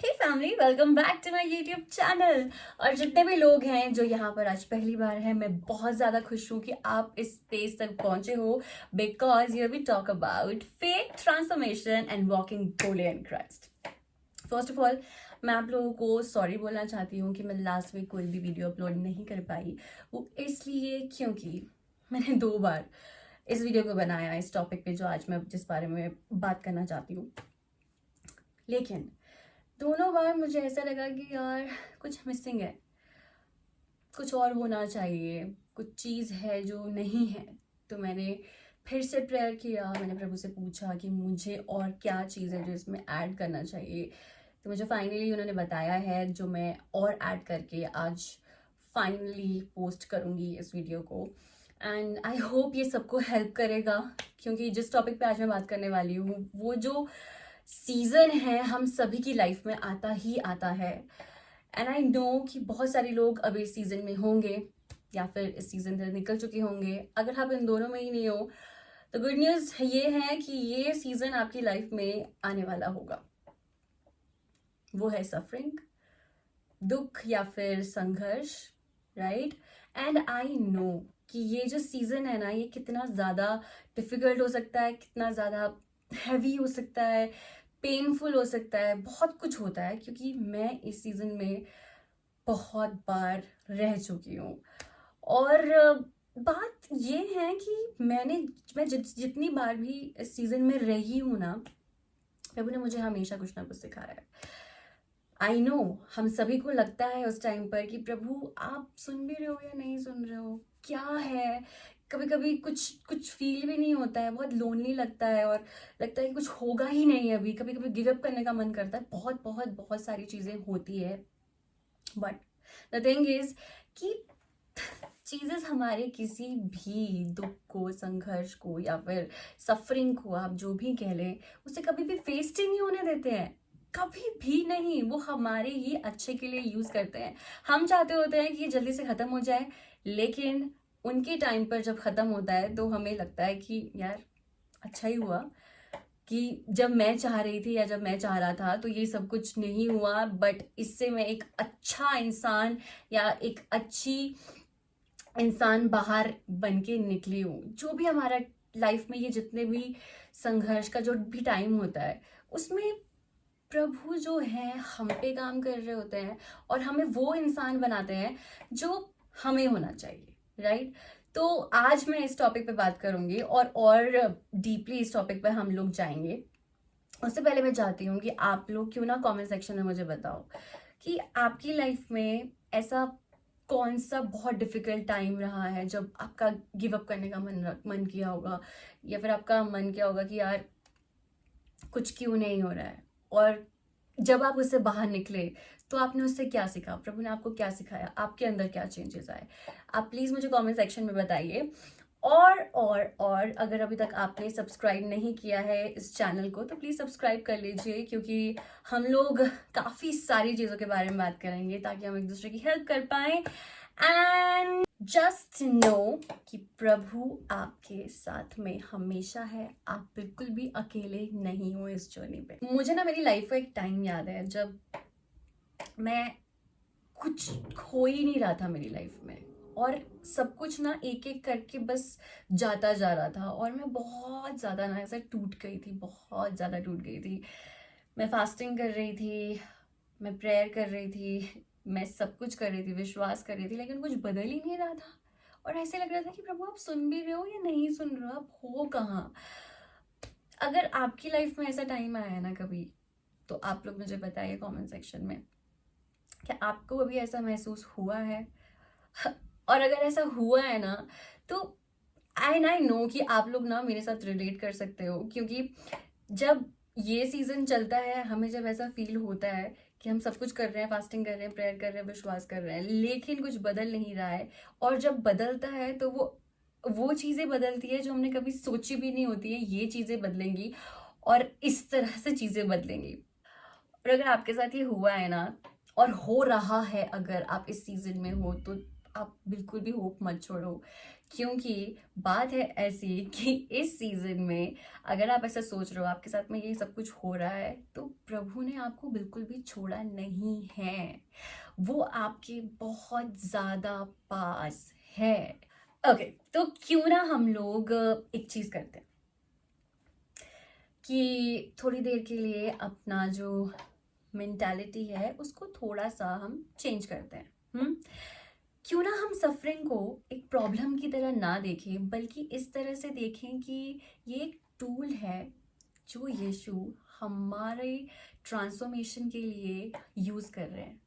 Hey family, welcome back to my YouTube channel. और जितने भी लोग हैं जो यहाँ पर आज पहली बार हैं, मैं बहुत ज़्यादा खुश हूँ कि आप इस स्पेस तक पहुँचे हो, because you're we talk about faith transformation and walking boldly in Christ. First of all, मैं आप लोगों को सॉरी बोलना चाहती हूँ कि मैं लास्ट वीक कोई भी वीडियो अपलोड नहीं कर पाई। वो इसलिए क्योंकि मैंने 2 बार इस वीडियो को बनाया इस टॉपिक पे जो आज मैं जिस बारे में बात करना चाहती हूँ, लेकिन दोनों बार मुझे ऐसा लगा कि यार कुछ मिसिंग है, कुछ और होना चाहिए, कुछ चीज़ है जो नहीं है। तो मैंने फिर से प्रेयर किया, मैंने प्रभु से पूछा कि मुझे और क्या चीज़ है जो इसमें ऐड करना चाहिए। तो मुझे फाइनली उन्होंने बताया है जो मैं और ऐड करके आज फाइनली पोस्ट करूँगी इस वीडियो को। एंड आई होप ये सबको हेल्प करेगा, क्योंकि जिस टॉपिक पे आज मैं बात करने वाली हूँ वो जो सीज़न है हम सभी की लाइफ में आता ही आता है। एंड आई नो कि बहुत सारे लोग अभी इस सीज़न में होंगे या फिर इस सीज़न से निकल चुके होंगे। अगर आप इन दोनों में ही नहीं हो तो गुड न्यूज़ ये है कि ये सीज़न आपकी लाइफ में आने वाला होगा। वो है सफरिंग, दुख या फिर संघर्ष, राइट। एंड आई नो कि ये जो सीज़न है ना, ये कितना ज़्यादा डिफ़िकल्ट हो सकता है, कितना ज़्यादा हैवी हो सकता है, पेनफुल हो सकता है, बहुत कुछ होता है, क्योंकि मैं इस सीज़न में बहुत बार रह चुकी हूँ। और बात ये है कि मैं जितनी बार भी इस सीज़न में रही हूँ ना, प्रभु ने मुझे हमेशा कुछ ना कुछ सिखाया है। आई नो हम सभी को लगता है उस टाइम पर कि प्रभु आप सुन भी रहे हो या नहीं सुन रहे हो, क्या है। कभी कभी कुछ कुछ फील भी नहीं होता है, बहुत लोनली लगता है और लगता है कि कुछ होगा ही नहीं अभी। कभी कभी गिव अप करने का मन करता है, बहुत बहुत बहुत सारी चीज़ें होती है। बट द थिंग इज कि चीजेस हमारे किसी भी दुख को, संघर्ष को या फिर सफरिंग को, आप जो भी कह लें, उसे कभी भी वेस्ट ही नहीं होने देते हैं, कभी भी नहीं। वो हमारे ही अच्छे के लिए यूज करते हैं। हम चाहते होते हैं कि ये जल्दी से खत्म हो जाए, लेकिन उनके टाइम पर जब खत्म होता है तो हमें लगता है कि यार अच्छा ही हुआ कि जब मैं चाह रही थी या जब मैं चाह रहा था तो ये सब कुछ नहीं हुआ। बट इससे मैं एक अच्छा इंसान या एक अच्छी इंसान बाहर बन के निकली हूँ। जो भी हमारा लाइफ में ये जितने भी संघर्ष का जो भी टाइम होता है, उसमें प्रभु जो है हम पे काम कर रहे होते हैं और हमें वो इंसान बनाते हैं जो हमें होना चाहिए, राइट। तो आज मैं इस टॉपिक पे बात करूंगी और डीपली इस टॉपिक पे हम लोग जाएंगे। उससे पहले मैं चाहती हूँ कि आप लोग क्यों ना कमेंट सेक्शन में मुझे बताओ कि आपकी लाइफ में ऐसा कौन सा बहुत डिफिकल्ट टाइम रहा है जब आपका गिव अप करने का मन किया होगा, या फिर आपका मन किया होगा कि यार कुछ क्यों नहीं हो रहा है। और जब आप उससे बाहर निकले तो आपने उससे क्या सीखा, प्रभु ने आपको क्या सिखाया, आपके अंदर क्या चेंजेस आए। आप प्लीज़ मुझे कमेंट सेक्शन में बताइए। और अगर अभी तक आपने सब्सक्राइब नहीं किया है इस चैनल को तो प्लीज़ सब्सक्राइब कर लीजिए, क्योंकि हम लोग काफ़ी सारी चीज़ों के बारे में बात करेंगे ताकि हम एक दूसरे की हेल्प कर पाएँ। एंड जस्ट नो कि प्रभु आपके साथ में हमेशा है, आप बिल्कुल भी अकेले नहीं हो इस जर्नी पे। मुझे ना मेरी लाइफ का एक टाइम याद है जब मैं कुछ हो ही नहीं रहा था मेरी लाइफ में, और सब कुछ ना एक एक करके बस जाता जा रहा था, और मैं बहुत ज़्यादा ना ऐसा टूट गई थी, बहुत ज़्यादा टूट गई थी। मैं फास्टिंग कर रही थी, मैं प्रेयर कर रही थी, मैं सब कुछ कर रही थी, विश्वास कर रही थी, लेकिन कुछ बदल ही नहीं रहा था। और ऐसे लग रहा था कि प्रभु आप सुन भी रहे हो या नहीं सुन रहे हो, आप हो कहाँ। अगर आपकी लाइफ में ऐसा टाइम आया है ना कभी, तो आप लोग मुझे बताइए कमेंट सेक्शन में, क्या आपको कभी ऐसा महसूस हुआ है। और अगर ऐसा हुआ है ना, तो आई नो कि आप लोग ना मेरे साथ रिलेट कर सकते हो, क्योंकि जब ये सीजन चलता है हमें जब ऐसा फील होता है कि हम सब कुछ कर रहे हैं, फास्टिंग कर रहे हैं, प्रेयर कर रहे हैं, विश्वास कर रहे हैं, लेकिन कुछ बदल नहीं रहा है। और जब बदलता है तो वो चीज़ें बदलती है जो हमने कभी सोची भी नहीं होती है, ये चीज़ें बदलेंगी और इस तरह से चीज़ें बदलेंगी। और अगर आपके साथ ये हुआ है ना, और हो रहा है, अगर आप इस सीजन में हो, तो आप बिल्कुल भी होप मत छोड़ो, क्योंकि बात है ऐसी कि इस सीजन में अगर आप ऐसा सोच रहे हो आपके साथ में ये सब कुछ हो रहा है, तो प्रभु ने आपको बिल्कुल भी छोड़ा नहीं है। वो आपके बहुत ज़्यादा पास है। ओके, तो क्यों ना हम लोग एक चीज़ करते हैं कि थोड़ी देर के लिए अपना जो मेंटालिटी है उसको थोड़ा सा हम चेंज करते हैं। क्यों ना हम सफरिंग को एक प्रॉब्लम की तरह ना देखें, बल्कि इस तरह से देखें कि ये एक टूल है जो यीशु हमारे ट्रांसफॉर्मेशन के लिए यूज़ कर रहे हैं।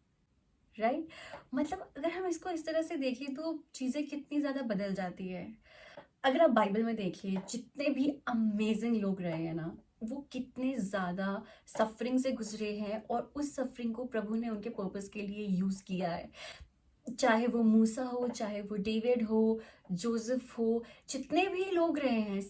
राइट, मतलब अगर हम इसको इस तरह से देखें तो चीज़ें कितनी ज़्यादा बदल जाती है। अगर आप बाइबल में देखिए, जितने भी अमेजिंग लोग रहे हैं ना, वो कितने ज़्यादा सफरिंग से गुजरे हैं और उस सफरिंग को प्रभु ने उनके पर्पस के लिए यूज़ किया है। चाहे वो मूसा हो, चाहे वो डेविड हो, जोसेफ हो, जितने भी लोग रहे हैं,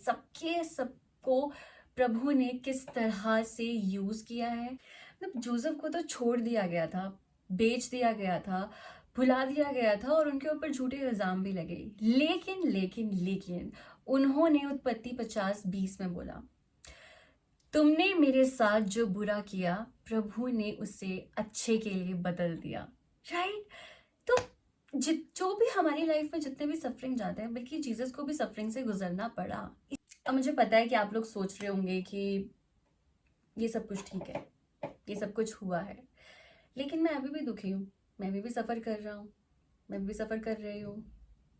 सबको प्रभु ने किस तरह से यूज़ किया है। मतलब जोसेफ को तो छोड़ दिया गया था, बेच दिया गया था, भुला दिया गया था और उनके ऊपर झूठे इल्ज़ाम भी लगे। लेकिन उन्होंने उत्पत्ति 50:20 में बोला, तुमने मेरे साथ जो बुरा किया, प्रभु ने उसे अच्छे के लिए बदल दिया। राइट, तो जो भी हमारी लाइफ में जितने भी सफरिंग जाते हैं, बल्कि जीसस को भी सफरिंग से गुजरना पड़ा। अब मुझे पता है कि आप लोग सोच रहे होंगे कि ये सब कुछ ठीक है, ये सब कुछ हुआ है, लेकिन मैं अभी भी दुखी हूँ, मैं अभी भी सफ़र कर रहा हूँ, मैं अभी भी सफ़र कर रही हूँ,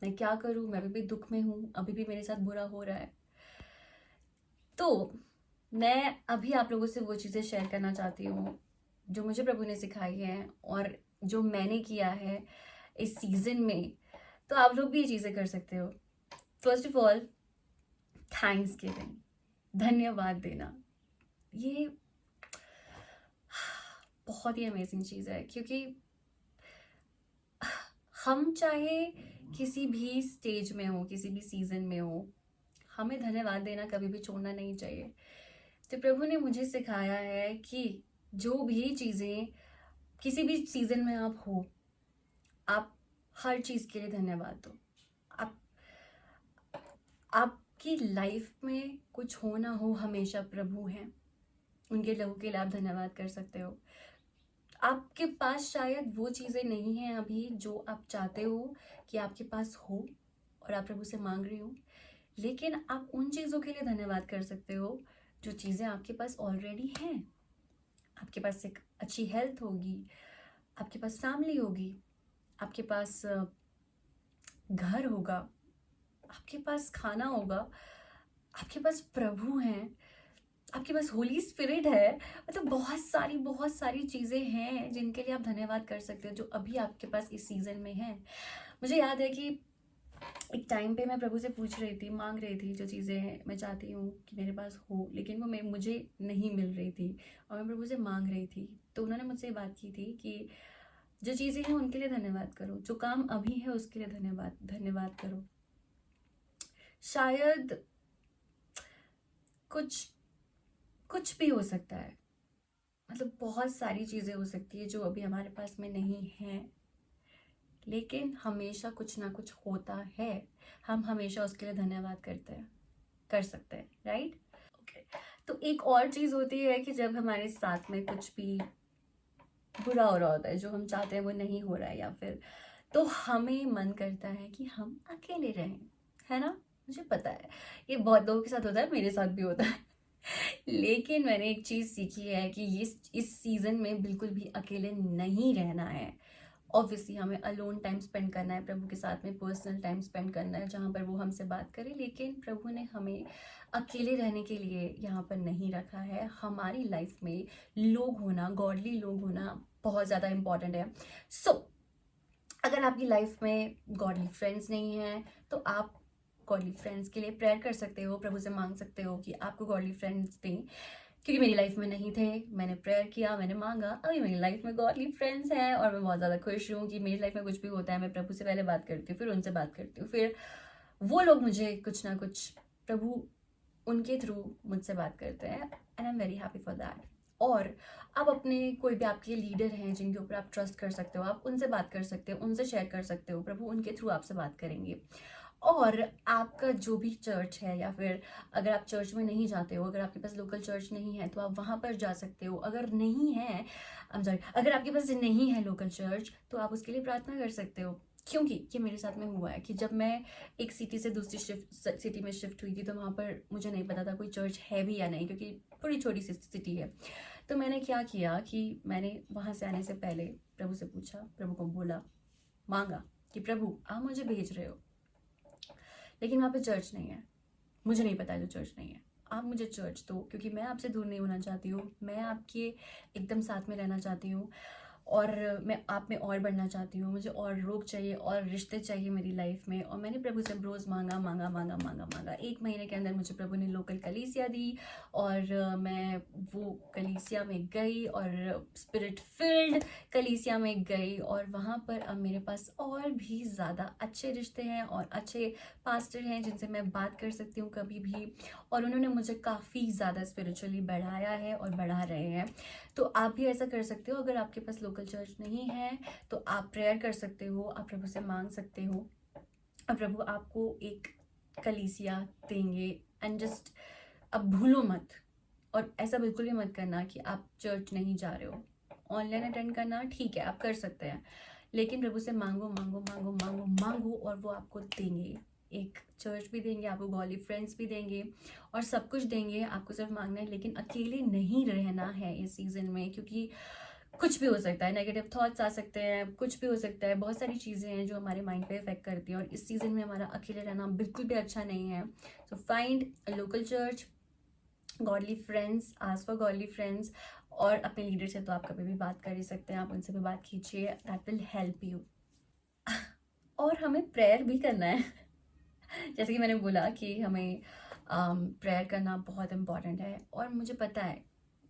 मैं क्या करूँ, मैं अभी भी दुख में हूँ, अभी भी मेरे साथ बुरा हो रहा है। तो मैं अभी आप लोगों से वो चीज़ें शेयर करना चाहती हूँ जो मुझे प्रभु ने सिखाई हैं और जो मैंने किया है इस सीज़न में। तो आप लोग भी ये चीज़ें कर सकते हो। First of all, thanks giving, धन्यवाद देना, ये बहुत ही अमेजिंग चीज़ है, क्योंकि हम चाहे किसी भी स्टेज में हो, किसी भी सीज़न में हो, हमें धन्यवाद देना कभी भी छोड़ना नहीं चाहिए। तो प्रभु ने मुझे सिखाया है कि जो भी चीज़ें किसी भी सीज़न में आप हो, आप हर चीज़ के लिए धन्यवाद दो। आप आपकी लाइफ में कुछ हो ना हो, हमेशा प्रभु हैं, उनके लहू के लिए आप धन्यवाद कर सकते हो। आपके पास शायद वो चीज़ें नहीं हैं अभी जो आप चाहते हो कि आपके पास हो और आप प्रभु से मांग रहे हो, लेकिन आप उन चीज़ों के लिए धन्यवाद कर सकते हो जो चीज़ें आपके पास ऑलरेडी हैं। आपके पास एक अच्छी हेल्थ होगी, आपके पास फैमिली होगी, आपके पास घर होगा, आपके पास खाना होगा, आपके पास प्रभु हैं, आपके पास होली स्पिरिट है। मतलब बहुत सारी चीज़ें हैं जिनके लिए आप धन्यवाद कर सकते हो, जो अभी आपके पास इस सीज़न में है। मुझे याद है कि एक टाइम पे मैं प्रभु से पूछ रही थी, मांग रही थी, जो चीज़ें मैं चाहती हूँ कि मेरे पास हो, लेकिन वो मुझे नहीं मिल रही थी और मैं प्रभु से मांग रही थी। तो उन्होंने मुझसे ये बात की थी कि जो चीज़ें हैं उनके लिए धन्यवाद करो, जो काम अभी है उसके लिए धन्यवाद करो। शायद कुछ भी हो सकता है, मतलब बहुत सारी चीज़ें हो सकती है जो अभी हमारे पास में नहीं है, लेकिन हमेशा कुछ ना कुछ होता है। हम हमेशा उसके लिए धन्यवाद कर सकते हैं। Right, okay. तो एक और चीज़ होती है कि जब हमारे साथ में कुछ भी बुरा हो रहा होता है, जो हम चाहते हैं वो नहीं हो रहा है, या फिर तो हमें मन करता है कि हम अकेले रहें, है ना। मुझे पता है ये बहुत लोगों के साथ होता है, मेरे साथ भी होता है। लेकिन मैंने एक चीज़ सीखी है कि इस सीज़न में बिल्कुल भी अकेले नहीं रहना है। ऑब्वियसली हमें अलोन टाइम स्पेंड करना है, प्रभु के साथ में पर्सनल टाइम स्पेंड करना है, जहाँ पर वो हमसे बात करे, लेकिन प्रभु ने हमें अकेले रहने के लिए यहाँ पर नहीं रखा है। हमारी लाइफ में लोग होना, गॉडली लोग होना बहुत ज़्यादा इम्पॉर्टेंट है। सो अगर आपकी लाइफ में गॉडली फ्रेंड्स नहीं हैं, तो आप गॉडली फ्रेंड्स के लिए प्रेयर कर सकते हो, प्रभु से मांग सकते हो कि आपको गॉडली फ्रेंड्स दें। क्योंकि मेरी लाइफ में नहीं थे, मैंने प्रेयर किया, मैंने मांगा, अभी मेरी लाइफ में गॉडली फ्रेंड्स हैं और मैं बहुत ज़्यादा खुश हूँ कि मेरी लाइफ में कुछ भी होता है, मैं प्रभु से पहले बात करती हूँ, फिर उनसे बात करती हूँ, फिर वो लोग मुझे कुछ ना कुछ, प्रभु उनके थ्रू मुझसे बात करते हैं, and I am very happy for that. और आप अपने कोई भी आपके लीडर हैं जिनके ऊपर आप ट्रस्ट कर सकते हो, आप उनसे बात कर सकते हो, उनसे शेयर कर सकते हो, प्रभु उनके थ्रू आपसे बात करेंगे। और आपका जो भी चर्च है, या फिर अगर आप चर्च में नहीं जाते हो, अगर आपके पास लोकल चर्च नहीं है तो आप वहाँ पर जा सकते हो। अगर नहीं है, अगर आपके पास नहीं है लोकल चर्च तो आप उसके लिए प्रार्थना कर सकते हो। क्योंकि ये मेरे साथ में हुआ है कि जब मैं एक सिटी से दूसरी सिटी में शिफ्ट हुई थी तो वहाँ पर मुझे नहीं पता था कोई चर्च है भी या नहीं, क्योंकि थोड़ी छोटी सी सिटी है। तो मैंने क्या किया कि मैंने वहाँ से आने से पहले प्रभु से पूछा, प्रभु को बोला, मांगा कि प्रभु आप मुझे भेज रहे हो लेकिन वहाँ पे चर्च नहीं है, मुझे नहीं पता है जो चर्च नहीं है, आप मुझे चर्च दो, क्योंकि मैं आपसे दूर नहीं होना चाहती हूँ, मैं आपके एकदम साथ में रहना चाहती हूँ और मैं आप में और बढ़ना चाहती हूँ, मुझे और लोग चाहिए और रिश्ते चाहिए मेरी लाइफ में। और मैंने प्रभु से रोज़ मांगा मांगा मांगा मांगा मांगा। 1 महीने के अंदर मुझे प्रभु ने लोकल कलीसिया दी और मैं वो कलीसिया में गई और स्पिरिट फिल्ड कलीसिया में गई, और वहाँ पर अब मेरे पास और भी ज़्यादा अच्छे रिश्ते हैं और अच्छे पास्टर हैं जिनसे मैं बात कर सकती हूँ कभी भी, और उन्होंने मुझे काफ़ी ज़्यादा स्पिरिचुअली बढ़ाया है और बढ़ा रहे हैं। तो आप भी ऐसा कर सकते हो। अगर आपके पास लोकल चर्च नहीं है तो आप प्रेयर कर सकते हो, आप प्रभु से मांग सकते हो और प्रभु आपको एक कलीसिया देंगे। एंड जस्ट अब भूलो मत, और ऐसा बिल्कुल भी मत करना कि आप चर्च नहीं जा रहे हो। ऑनलाइन अटेंड करना ठीक है, आप कर सकते हैं, लेकिन प्रभु से मांगो मांगो मांगो मांगो मांगो और वो आपको देंगे। एक चर्च भी देंगे आपको, गॉली फ्रेंड्स भी देंगे और सब कुछ देंगे। आपको सिर्फ मांगना है, लेकिन अकेले नहीं रहना है इस सीज़न में, क्योंकि कुछ भी हो सकता है, नेगेटिव थॉट्स आ सकते हैं, कुछ भी हो सकता है, बहुत सारी चीज़ें हैं जो हमारे माइंड पे इफेक्ट करती हैं, और इस सीज़न में हमारा अकेले रहना बिल्कुल भी अच्छा नहीं है। So find a local church, godly friends, ask for godly friends, और अपने लीडर से तो आप कभी भी बात कर ही सकते हैं, आप उनसे भी बात कीजिए, दैट विल हेल्प यू। और हमें प्रेयर भी करना है। जैसे कि मैंने बोला कि हमें प्रेयर करना बहुत इम्पॉर्टेंट है, और मुझे पता है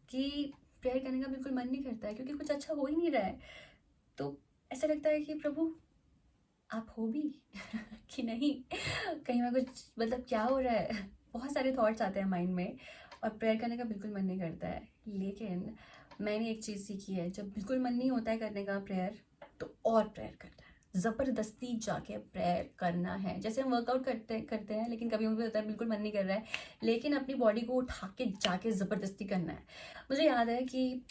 कि प्रेयर करने का बिल्कुल मन नहीं करता है क्योंकि कुछ अच्छा हो ही नहीं रहा है। तो ऐसा लगता है कि प्रभु आप हो भी कि नहीं, कहीं मैं कुछ, मतलब क्या हो रहा है, बहुत सारे थॉट्स आते हैं माइंड में और प्रेयर करने का बिल्कुल मन नहीं करता है। लेकिन मैंने एक चीज़ सीखी है, जब बिल्कुल मन नहीं होता है करने का प्रेयर तो और प्रेयर करना है, ज़बरदस्ती जाके प्रेयर करना है। जैसे हम वर्कआउट करते करते हैं, लेकिन कभी कभी होता है बिल्कुल मन नहीं कर रहा है, लेकिन अपनी बॉडी को उठा के जाके ज़बरदस्ती करना है। मुझे याद है कि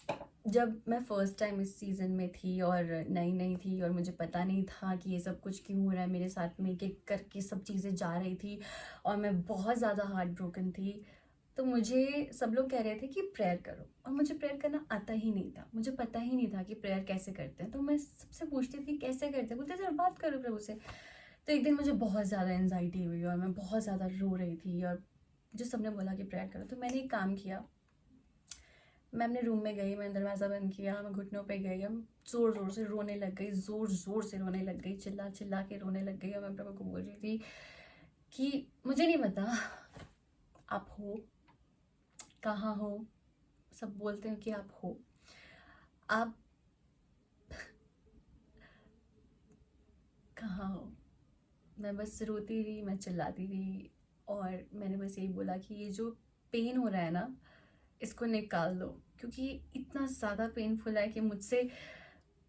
जब मैं फर्स्ट टाइम इस सीज़न में थी और नई नई थी और मुझे पता नहीं था कि ये सब कुछ क्यों हो रहा है मेरे साथ में, कि करके सब चीज़ें जा रही थी और मैं बहुत ज़्यादा हार्ट ब्रोकन थी, तो मुझे सब लोग कह रहे थे कि प्रेयर करो, और मुझे प्रेयर करना आता ही नहीं था, मुझे पता ही नहीं था कि प्रेयर कैसे करते हैं। तो मैं सबसे पूछती थी कैसे करते हैं, बोलते सर बात करो प्रभु से। तो एक दिन मुझे बहुत ज़्यादा एनजाइटी हुई और मैं बहुत ज़्यादा रो रही थी, और जो सबने बोला कि प्रेयर करो, तो मैंने एक काम किया, मैं अपने रूम में गई, मैंने दरवाज़ा बंद किया, मैं घुटनों पे गई, हम ज़ोर ज़ोर से रोने लग गई, ज़ोर ज़ोर से रोने लग गई, चिल्ला चिल्ला के रोने लग गई, और मैं प्रभु को बोल रही थी कि मुझे नहीं पता आप हो, कहाँ हो, सब बोलते हैं कि आप हो, आप कहाँ हो। मैं बस रोती रही, मैं चिल्लाती रही, और मैंने बस यही बोला कि ये जो पेन हो रहा है ना, इसको निकाल दो, क्योंकि इतना ज़्यादा पेनफुल है कि मुझसे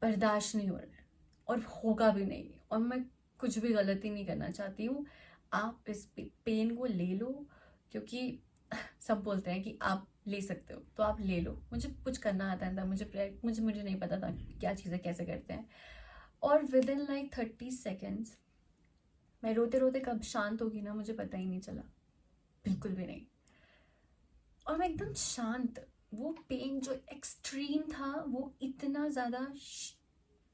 बर्दाश्त नहीं हो रहा है और होगा भी नहीं, और मैं कुछ भी गलती नहीं करना चाहती हूँ। आप इस पेन को ले लो, क्योंकि सब बोलते हैं कि आप ले सकते हो तो आप ले लो। मुझे कुछ करना आता था, मुझे प्रेयर, मुझे नहीं पता था क्या चीज़ें कैसे करते हैं, और विद इन लाइक 30 सेकेंड्स मैं रोते रोते कब शांत होगी ना मुझे पता ही नहीं चला, बिल्कुल भी नहीं। और मैं एकदम शांत, वो पेन जो एक्सट्रीम था वो इतना ज़्यादा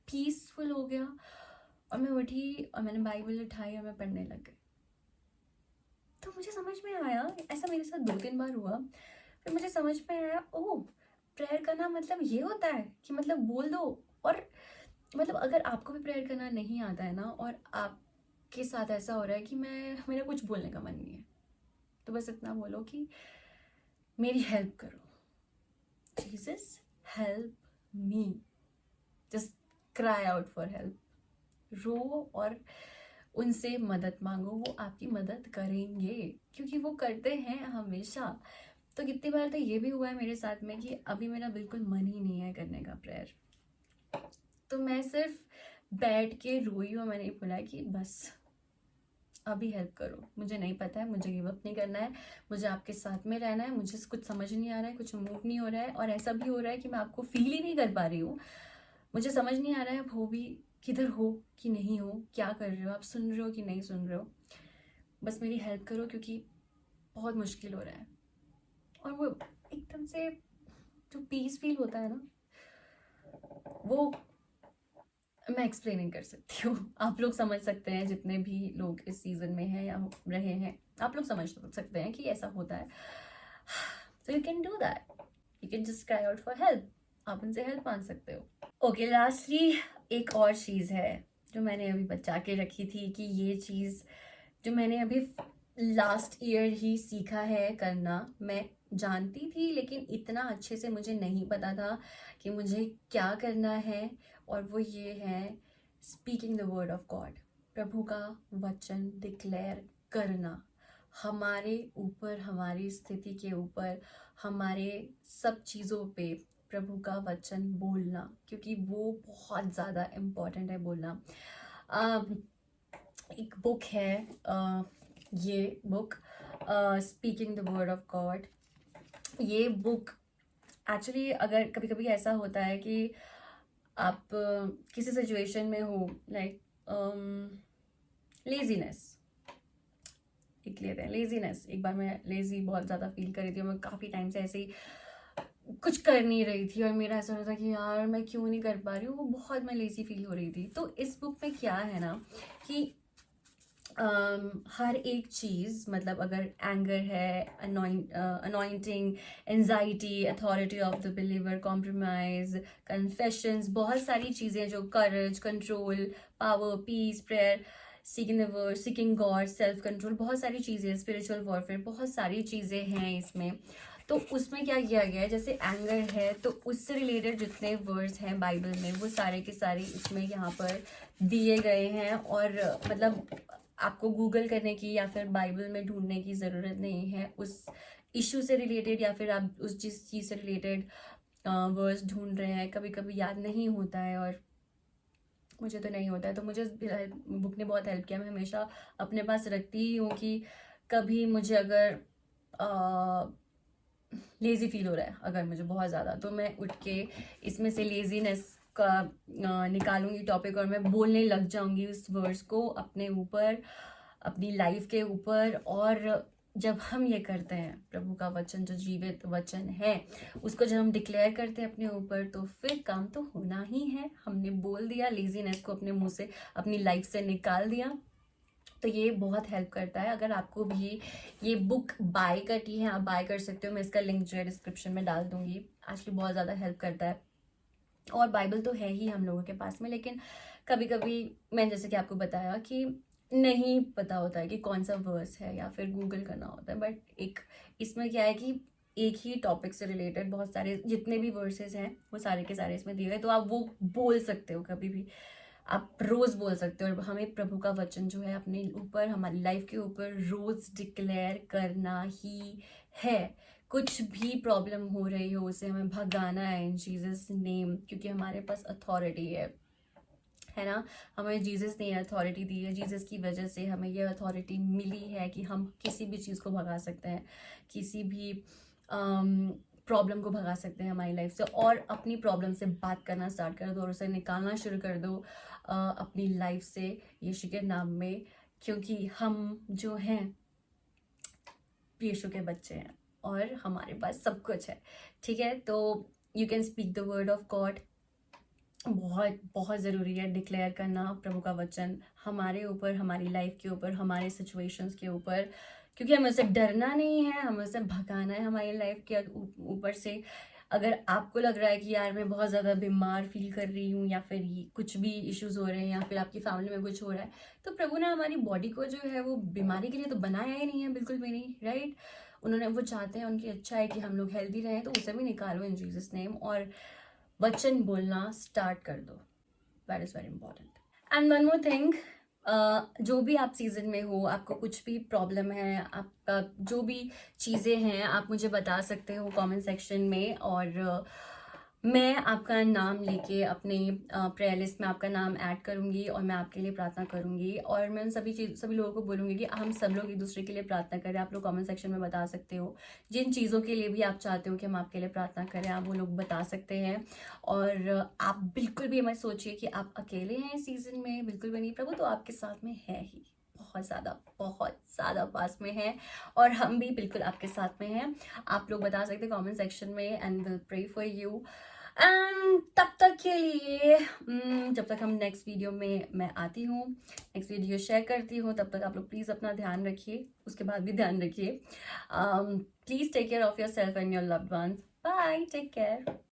पीसफुल हो गया, और मैं उठी और मैंने बाइबल उठाई और मैं पढ़ने लग गई। तो मुझे समझ में आया, ऐसा मेरे साथ 2-3 बार हुआ, फिर मुझे समझ में आया, ओह प्रेयर करना मतलब ये होता है कि मतलब बोल दो। और मतलब अगर आपको भी प्रेयर करना नहीं आता है ना, और आपके साथ ऐसा हो रहा है कि मेरा कुछ बोलने का मन नहीं है, तो बस इतना बोलो कि मेरी हेल्प करो, Jesus help me, just cry out for help, रो और उनसे मदद मांगो, वो आपकी मदद करेंगे क्योंकि वो करते हैं हमेशा। तो कितनी बार तो ये भी हुआ है मेरे साथ में कि अभी मेरा बिल्कुल मन ही नहीं है करने का प्रेयर, तो मैं सिर्फ बैठ के रोई हूँ। मैंने बोला कि बस अभी हेल्प करो, मुझे नहीं पता है, मुझे गिव अप नहीं करना है, मुझे आपके साथ में रहना है, मुझे कुछ समझ नहीं आ रहा है, कुछ मूव नहीं हो रहा है, और ऐसा भी हो रहा है कि मैं आपको फील ही नहीं कर पा रही हूँ। मुझे समझ नहीं आ रहा है वो भी किधर हो कि नहीं हो, क्या कर रहे हो आप, सुन रहे हो कि नहीं सुन रहे हो, बस मेरी हेल्प करो क्योंकि बहुत मुश्किल हो रहा है। और वो एकदम से जो पीस फील होता है ना, वो मैं एक्सप्लेन नहीं कर सकती हूँ। आप लोग समझ सकते हैं, जितने भी लोग इस सीजन में हैं या रहे हैं, आप लोग समझ सकते हैं कि ऐसा होता है। So you can do that, you can just cry out for help, आप उनसे हेल्प मांग सकते हो। ओके, लास्टली एक और चीज़ है जो मैंने अभी बचा के रखी थी, कि ये चीज़ जो मैंने अभी लास्ट ईयर ही सीखा है करना, मैं जानती थी लेकिन इतना अच्छे से मुझे नहीं पता था कि मुझे क्या करना है, और वो ये है speaking the word of God, प्रभु का वचन डिक्लेयर करना, हमारे ऊपर, हमारी स्थिति के ऊपर, हमारे सब चीज़ों पे प्रभु का वचन बोलना, क्योंकि वो बहुत ज़्यादा इम्पॉर्टेंट है बोलना। एक बुक है, ये book speaking the word of God. ये बुक एक्चुअली, अगर कभी कभी ऐसा होता है कि आप किसी सिचुएशन में हो, लाइक लेजीनेस, लिख लेते हैं लेजीनेस। एक बार मैं लेजी बहुत ज़्यादा फील कर रही थी, मैं काफ़ी टाइम से ऐसे ही कुछ कर नहीं रही थी, और मेरा ऐसा होता था कि यार मैं क्यों नहीं कर पा रही हूँ, वो बहुत मैं लेजी फील हो रही थी। तो इस बुक में क्या है ना कि हर एक चीज़, मतलब अगर एंगर है, anointing, anxiety, authority of the believer, compromise, confessions, बहुत सारी चीज़ें, जो courage, control, power, peace, prayer, seeking the word, seeking God, self control, बहुत सारी चीज़ें, स्पिरिचुअल वॉरफेयर, बहुत सारी चीज़ें हैं इसमें। तो उसमें क्या किया गया है, जैसे एंगर है तो उससे रिलेटेड जितने वर्ड्स हैं बाइबल में, वो सारे के सारे इसमें यहाँ पर दिए गए हैं। और मतलब आपको गूगल करने की या फिर बाइबल में ढूंढने की ज़रूरत नहीं है उस इशू से रिलेटेड, या फिर आप उस जिस चीज़ से रिलेटेड वर्ड्स ढूंढ रहे हैं। कभी कभी याद नहीं होता है, और मुझे तो नहीं होता है, तो मुझे बुक ने बहुत हेल्प किया। मैं हमेशा अपने पास रखती ही हूँ कि कभी मुझे अगर लेज़ी फील हो रहा है, अगर मुझे बहुत ज़्यादा, तो मैं उठ के इसमें से लेज़ीनेस का निकालूंगी टॉपिक, और मैं बोलने लग जाऊंगी उस वर्ड्स को अपने ऊपर, अपनी लाइफ के ऊपर। और जब हम ये करते हैं, प्रभु का वचन जो जीवित वचन है, उसको जब हम डिक्लेयर करते हैं अपने ऊपर, तो फिर काम तो होना ही है। हमने बोल दिया, लेजीनेस को अपने मुंह से, अपनी लाइफ से निकाल दिया। तो ये बहुत हेल्प करता है। अगर आपको भी ये बुक बाय करनी है, आप बाय कर सकते हो, मैं इसका लिंक जो है डिस्क्रिप्शन में डाल दूंगी। एक्चुअली बहुत ज़्यादा हेल्प करता है। और बाइबल तो है ही हम लोगों के पास में, लेकिन कभी कभी मैंने जैसे कि आपको बताया कि नहीं पता होता है कि कौन सा वर्स है, या फिर गूगल करना होता है। बट एक इसमें क्या है कि एक ही टॉपिक से रिलेटेड बहुत सारे जितने भी वर्सेस हैं, वो सारे के सारे इसमें दिए गए, तो आप वो बोल सकते हो कभी भी, आप रोज़ बोल सकते हो। और हमें प्रभु का वचन जो है अपने ऊपर, हमारी लाइफ के ऊपर रोज़ डिक्लेयर करना ही है। कुछ भी प्रॉब्लम हो रही हो, उसे हमें भगाना है इन जीसस नेम, क्योंकि हमारे पास अथॉरिटी है ना। हमें जीसस ने अथॉरिटी दी है, जीसस की वजह से हमें ये अथॉरिटी मिली है कि हम किसी भी चीज़ को भगा सकते हैं, किसी भी प्रॉब्लम को भगा सकते हैं हमारी लाइफ से। और अपनी प्रॉब्लम से बात करना स्टार्ट कर दो, और उसे निकालना शुरू कर दो अपनी लाइफ से, यीशु के नाम में, क्योंकि हम जो हैं यीशु के बच्चे हैं, और हमारे पास सब कुछ है। ठीक है, तो you can speak the word of God. बहुत बहुत ज़रूरी है डिक्लेयर करना प्रभु का वचन हमारे ऊपर, हमारी लाइफ के ऊपर, हमारे सिचुएशंस के ऊपर, क्योंकि हमें उसे डरना नहीं है, हमें उसे भगाना है हमारी लाइफ के ऊपर से। अगर आपको लग रहा है कि यार मैं बहुत ज़्यादा बीमार फील कर रही हूँ, या फिर कुछ भी इश्यूज हो रहे हैं, या फिर आपकी फैमिली में कुछ हो रहा है, तो प्रभु ने हमारी बॉडी को जो है वो बीमारी के लिए तो बनाया ही नहीं है, बिल्कुल भी नहीं, राइट। उन्होंने, वो चाहते हैं, उनकी अच्छा है कि हम लोग हेल्दी रहें, तो उसे भी निकालो इन जीसस नेम, और वचन बोलना स्टार्ट कर दो। That is very important. And one more thing, जो भी आप सीज़न में हो, आपको कुछ भी प्रॉब्लम है, आपका जो भी चीज़ें हैं, आप मुझे बता सकते हो कमेंट सेक्शन में, और मैं आपका नाम लेके अपने प्रेयर लिस्ट में आपका नाम ऐड करूँगी और मैं आपके लिए प्रार्थना करूँगी। और मैं उन सभी लोगों को बोलूँगी कि हम सब लोग एक दूसरे के लिए प्रार्थना करें। आप लोग कमेंट सेक्शन में बता सकते हो जिन चीज़ों के लिए भी आप चाहते हो कि हम आपके लिए प्रार्थना करें, आप वो लोग बता सकते हैं। और आप बिल्कुल भी मत सोचिए कि आप अकेले हैं इस सीज़न में, बिल्कुल भी नहीं। प्रभु तो आपके साथ में है ही, बहुत ज़्यादा पास में है, और हम भी बिल्कुल आपके साथ में हैं। आप लोग बता सकते हैं कमेंट सेक्शन में, and will pray for you. And तब तक के लिए जब तक हम नेक्स्ट वीडियो में मैं आती हूँ, नेक्स्ट वीडियो शेयर करती हूँ, तब तक आप लोग प्लीज़ अपना ध्यान रखिए, उसके बाद भी ध्यान रखिए। Please take care of yourself and your loved ones. Bye, take care.